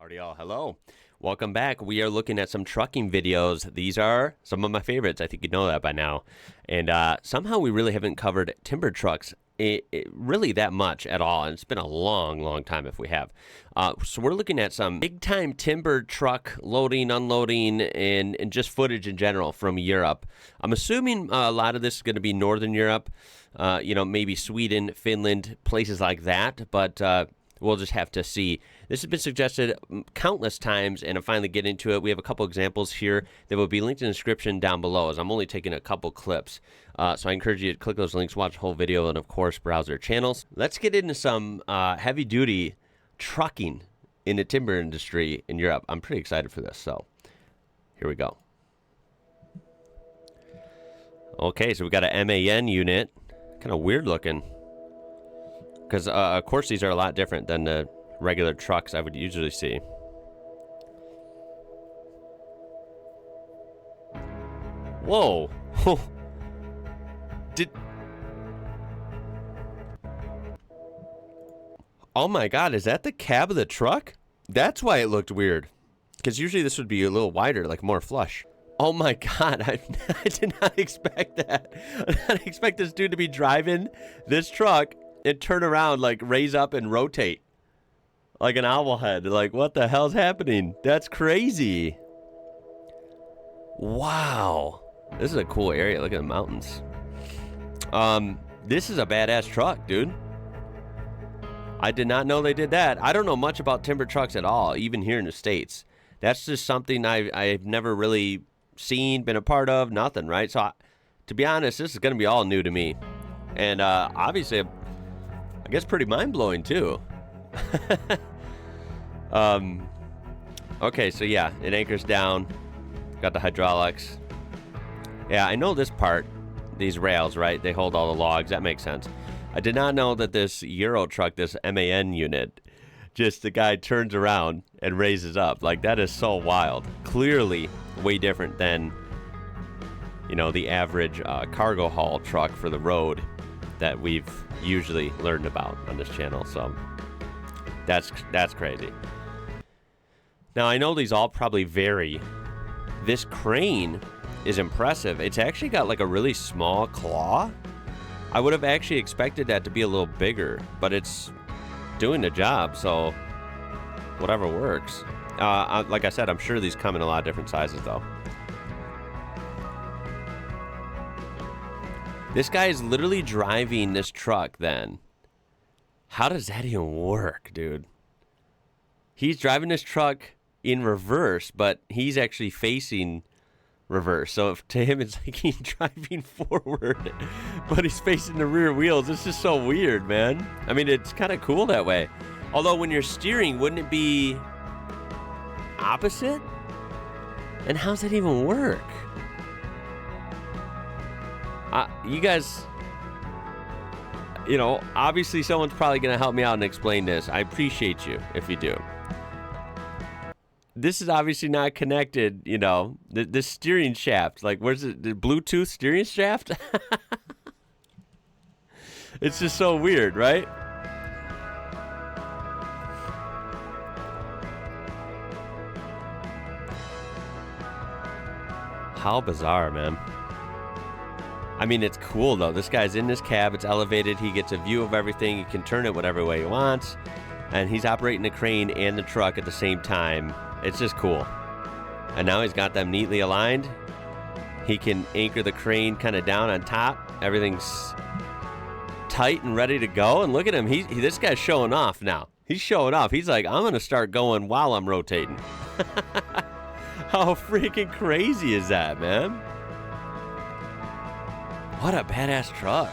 Howdy all, hello. Welcome back. We are looking at some trucking videos. These are some of my favorites. I think you know that by now. And somehow we really haven't covered timber trucks really that much at all. And it's been a long time if we have. So we're looking at some big-time timber truck loading, unloading, and just footage in general from Europe. I'm assuming a lot of this is going to be Northern Europe, maybe Sweden, Finland, places like that. But we'll just have to see. This has been suggested countless times, and I'm finally getting into it. We have a couple examples here that will be linked in the description down below, as I'm only taking a couple clips. So I encourage you to click those links, watch the whole video, and of course, browse their channels. Let's get into some heavy-duty trucking in the timber industry in Europe. I'm pretty excited for this, so here we go. Okay, so we got a MAN unit. Kind of weird looking. Because, of course, these are a lot different than the regular trucks I would usually see. Whoa. Oh my God, is that the cab of the truck? That's why it looked weird. Because usually this would be a little wider, like more flush. Oh my God, I did not expect that. I did not expect this dude to be driving this truck and turn around, like raise up and rotate like an owl head. Like, what the hell's happening? That's crazy. Wow. This is a cool area. Look at the mountains. This is a badass truck, dude. I did not know they did that. I don't know much about timber trucks at all, even here in the States. That's just something I've never really seen, been a part of, nothing, right? So, to be honest, this is going to be all new to me. And obviously, I guess pretty mind-blowing, too. Okay, so yeah, it anchors down. Got the hydraulics. Yeah, I know this part, these rails, right? They hold all the logs. That makes sense. I did not know that this Euro truck, this MAN unit, just the guy turns around and raises up. Like, that is so wild. Clearly way different than, the average cargo haul truck for the road that we've usually learned about on this channel. So that's crazy. Now, I know these all probably vary. This crane is impressive. It's actually got like a really small claw. I would have actually expected that to be a little bigger, but it's doing the job, so whatever works. Like I said, I'm sure these come in a lot of different sizes, though. This guy is literally driving this truck, then. How does that even work, dude? He's driving this truck in reverse, but he's actually facing reverse. So to him, it's like he's driving forward, but he's facing the rear wheels. This is so weird, man. I mean, it's kind of cool that way. Although when you're steering, wouldn't it be opposite? And how's that even work? You guys, obviously someone's probably going to help me out and explain this. I appreciate you if you do. This is obviously not connected, the steering shaft. Like, where's it? The Bluetooth steering shaft? It's just so weird, right? How bizarre, man. I mean, it's cool, though. This guy's in this cab. It's elevated. He gets a view of everything. He can turn it whatever way he wants. And he's operating the crane and the truck at the same time. It's just cool. And now he's got them neatly aligned. He can anchor the crane kind of down on top. Everything's tight and ready to go. And look at him. This guy's showing off now. He's showing off. He's like, I'm going to start going while I'm rotating. How freaking crazy is that, man? What a badass truck.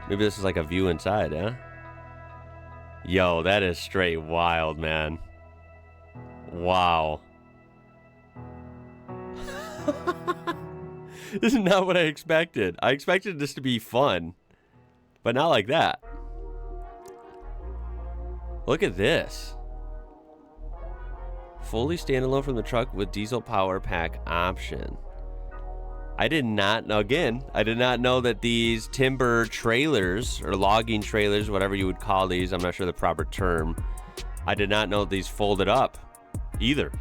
Maybe this is like a view inside, huh? Yo, that is straight wild, man. Wow. This is not what I expected. I expected this to be fun, but not like that. Look at this. Fully standalone from the truck with diesel power pack option. I did not know, again, I did not know that these timber trailers or logging trailers, whatever you would call these, I'm not sure the proper term, I did not know these folded up either.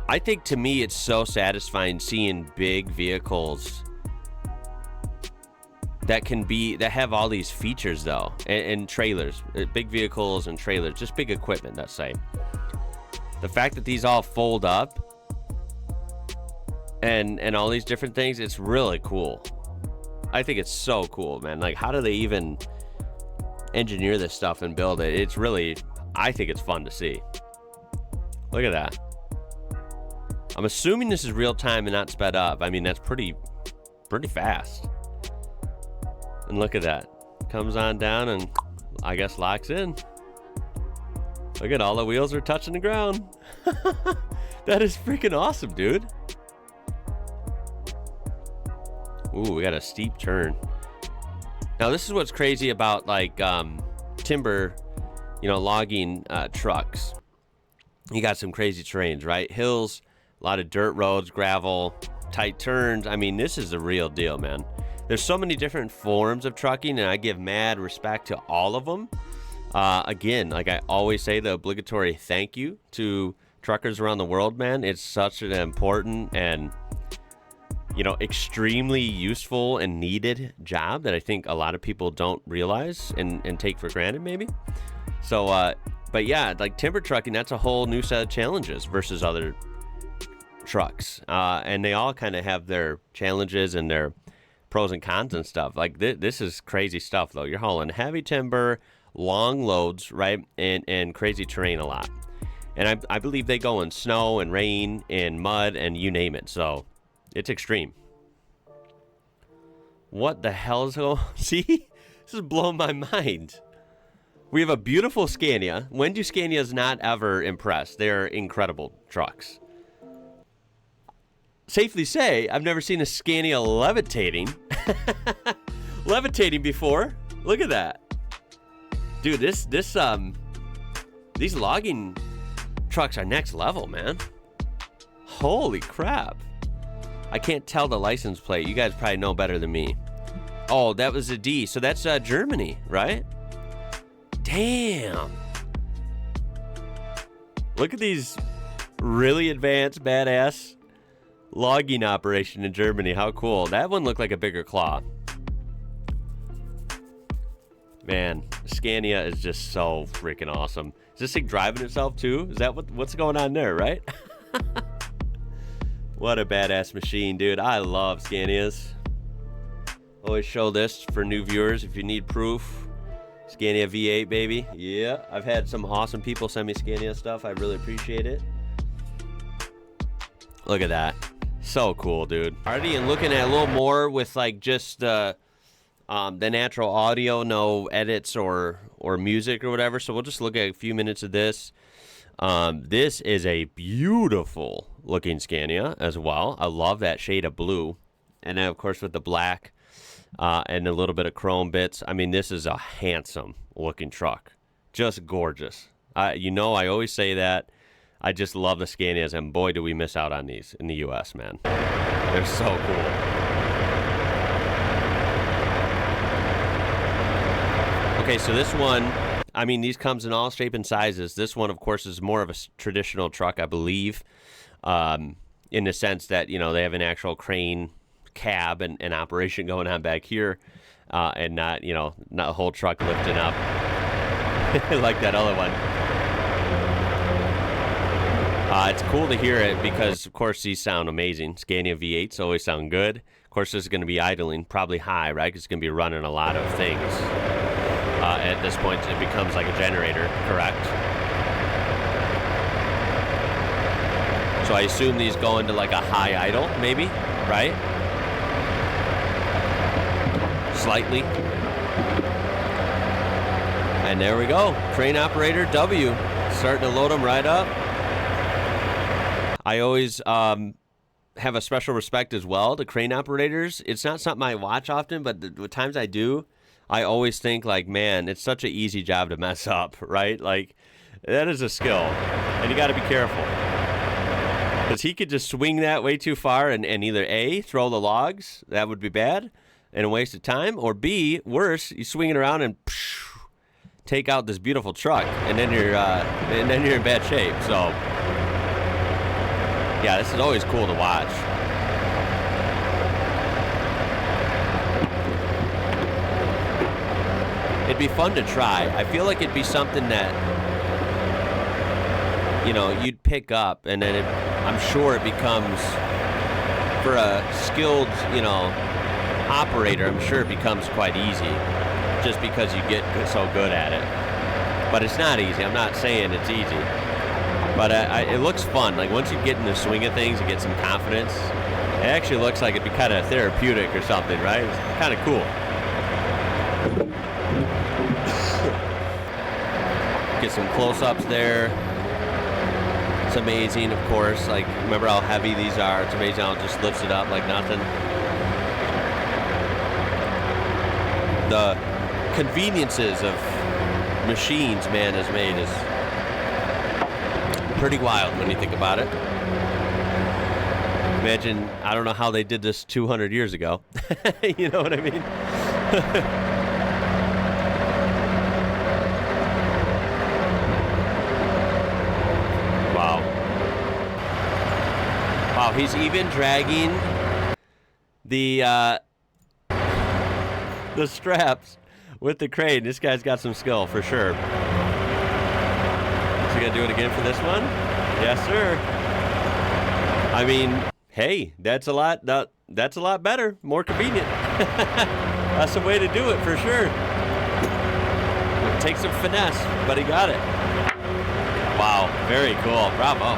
I think to me it's so satisfying seeing big vehicles that have all these features though, and trailers, big vehicles and trailers, just big equipment, let's say. The fact that these all fold up and all these different things, it's really cool. I think it's so cool, man. Like, how do they even engineer this stuff and build it? It's really, I think it's fun to see. Look at that. I'm assuming this is real time and not sped up. I mean, that's pretty fast. And look at that. Comes on down and I guess locks in. Look at all the wheels are touching the ground. That is freaking awesome, dude. Ooh, we got a steep turn. Now, this is what's crazy about like timber, logging trucks. You got some crazy terrains, right? Hills, a lot of dirt roads, gravel, tight turns. I mean, this is the real deal, man. There's so many different forms of trucking, and I give mad respect to all of them. Again, like I always say, the obligatory thank you to truckers around the world, man. It's such an important and extremely useful and needed job that I think a lot of people don't realize and take for granted maybe. So, but yeah, like timber trucking, that's a whole new set of challenges versus other trucks. And they all kind of have their challenges and their pros and cons and stuff. Like this is crazy stuff though. You're hauling heavy timber, long loads, right? And crazy terrain a lot. And I believe they go in snow and rain and mud and you name it. So it's extreme. What the hell is going on? See? This is blowing my mind. We have a beautiful Scania. When do Scanias not ever impress? They're incredible trucks. Safely say, I've never seen a Scania levitating. Levitating before. Look at that. Dude, these logging trucks are next level, man. Holy crap. I can't tell the license plate. You guys probably know better than me. Oh, that was a D. So that's Germany, right? Damn. Look at these really advanced, badass logging operation in Germany. How cool. That one looked like a bigger claw. Man, Scania is just so freaking awesome. Is this thing driving itself too? Is that what's going on there, right? What a badass machine, dude. I love Scanias. Always show this for new viewers if you need proof. Scania V8, baby. Yeah, I've had some awesome people send me Scania stuff. I really appreciate it. Look at that. So cool, dude. Already, and looking at a little more with like just the natural audio, no edits or music or whatever. So we'll just look at a few minutes of this. This is a beautiful looking Scania as well. I love that shade of blue. And then of course with the black and a little bit of chrome bits. I mean, this is a handsome looking truck. Just gorgeous. I always say that. I just love the Scanias, and boy, do we miss out on these in the U.S., man. They're so cool. Okay, so this one, I mean, these comes in all shapes and sizes. This one, of course, is more of a traditional truck, I believe, in the sense that, they have an actual crane cab and operation going on back here, and not a whole truck lifting up like that other one. It's cool to hear it because, of course, these sound amazing. Scania V8s always sound good. Of course, this is going to be idling, probably high, right? Because it's going to be running a lot of things. At this point, it becomes like a generator, correct? So I assume these go into like a high idle, maybe, right? Slightly. And there we go. Crane operator W. Starting to load them right up. I always have a special respect as well to crane operators. It's not something I watch often, but the times I do, I always think like, man, it's such an easy job to mess up, right? Like, that is a skill, and you got to be careful. Because he could just swing that way too far and either A, throw the logs, that would be bad, and a waste of time, or B, worse, you swing it around and take out this beautiful truck, and then you're in bad shape. So, yeah, this is always cool to watch. It'd be fun to try. I feel like it'd be something that, you know, you'd pick up, and then I'm sure it becomes, for a skilled, you know, operator, I'm sure it becomes quite easy, just because you get so good at it. But it's not easy. I'm not saying it's easy. But it looks fun. Like, once you get in the swing of things and get some confidence, it actually looks like it'd be kind of therapeutic or something, right? It's kind of cool. Get some close-ups there. It's amazing, of course. Like, remember how heavy these are. It's amazing how it just lifts it up like nothing. The conveniences of machines man has made is pretty wild when you think about it. Imagine, I don't know how they did this 200 years ago. You know what I mean? Wow. Wow, he's even dragging the straps with the crane. This guy's got some skill for sure. So you gotta do it again for this one? Yes, sir. I mean, hey, that's a lot better, more convenient. That's the way to do it for sure. It takes some finesse, but he got it. Wow, very cool. Bravo.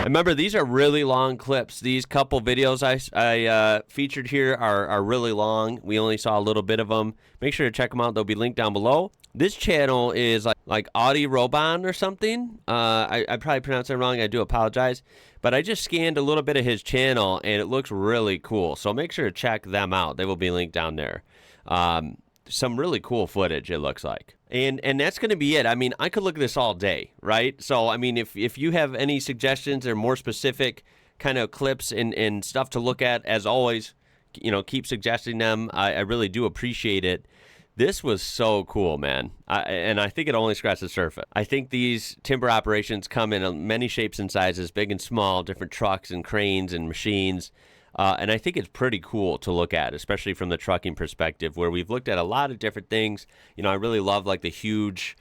Remember, these are really long clips. These couple videos I featured here are really long. We only saw a little bit of them. Make sure to check them out. They'll be linked down below. This channel is like IWrocker or something. I probably pronounced it wrong. I do apologize. But I just scanned a little bit of his channel, and it looks really cool. So make sure to check them out. They will be linked down there. Some really cool footage, it looks like. And that's going to be it. I mean, I could look at this all day, right? So, I mean, if you have any suggestions or more specific kind of clips and stuff to look at, as always, you know, keep suggesting them. I really do appreciate it. This was so cool, man. And I think it only scratched the surface. I think these timber operations come in many shapes and sizes, big and small, different trucks and cranes and machines. And I think it's pretty cool to look at, especially from the trucking perspective, where we've looked at a lot of different things. You know, I really love like the huge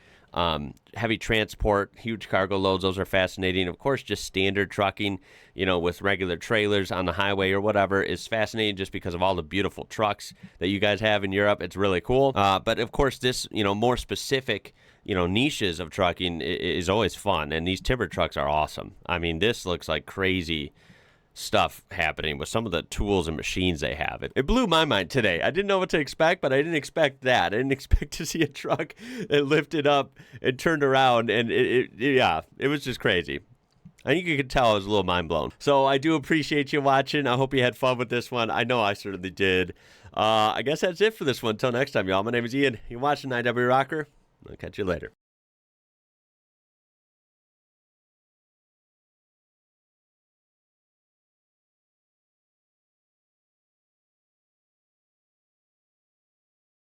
heavy transport, huge cargo loads. Those are fascinating. Of course, just standard trucking, you know, with regular trailers on the highway or whatever is fascinating just because of all the beautiful trucks that you guys have in Europe. It's really cool. But of course, this, you know, more specific, you know, niches of trucking is always fun. And these timber trucks are awesome. I mean, this looks like crazy stuff happening with some of the tools and machines they have. It blew my mind today. I didn't know what to expect, but I didn't expect that. I didn't expect to see a truck that lifted up and turned around, and it was just crazy. I think you could tell I was a little mind blown. So I do appreciate you watching. I hope you had fun with this one. I know I certainly did. I guess that's it for this one. Until next time, y'all. My name is Ian. You're watching IWrocker. I'll catch you later.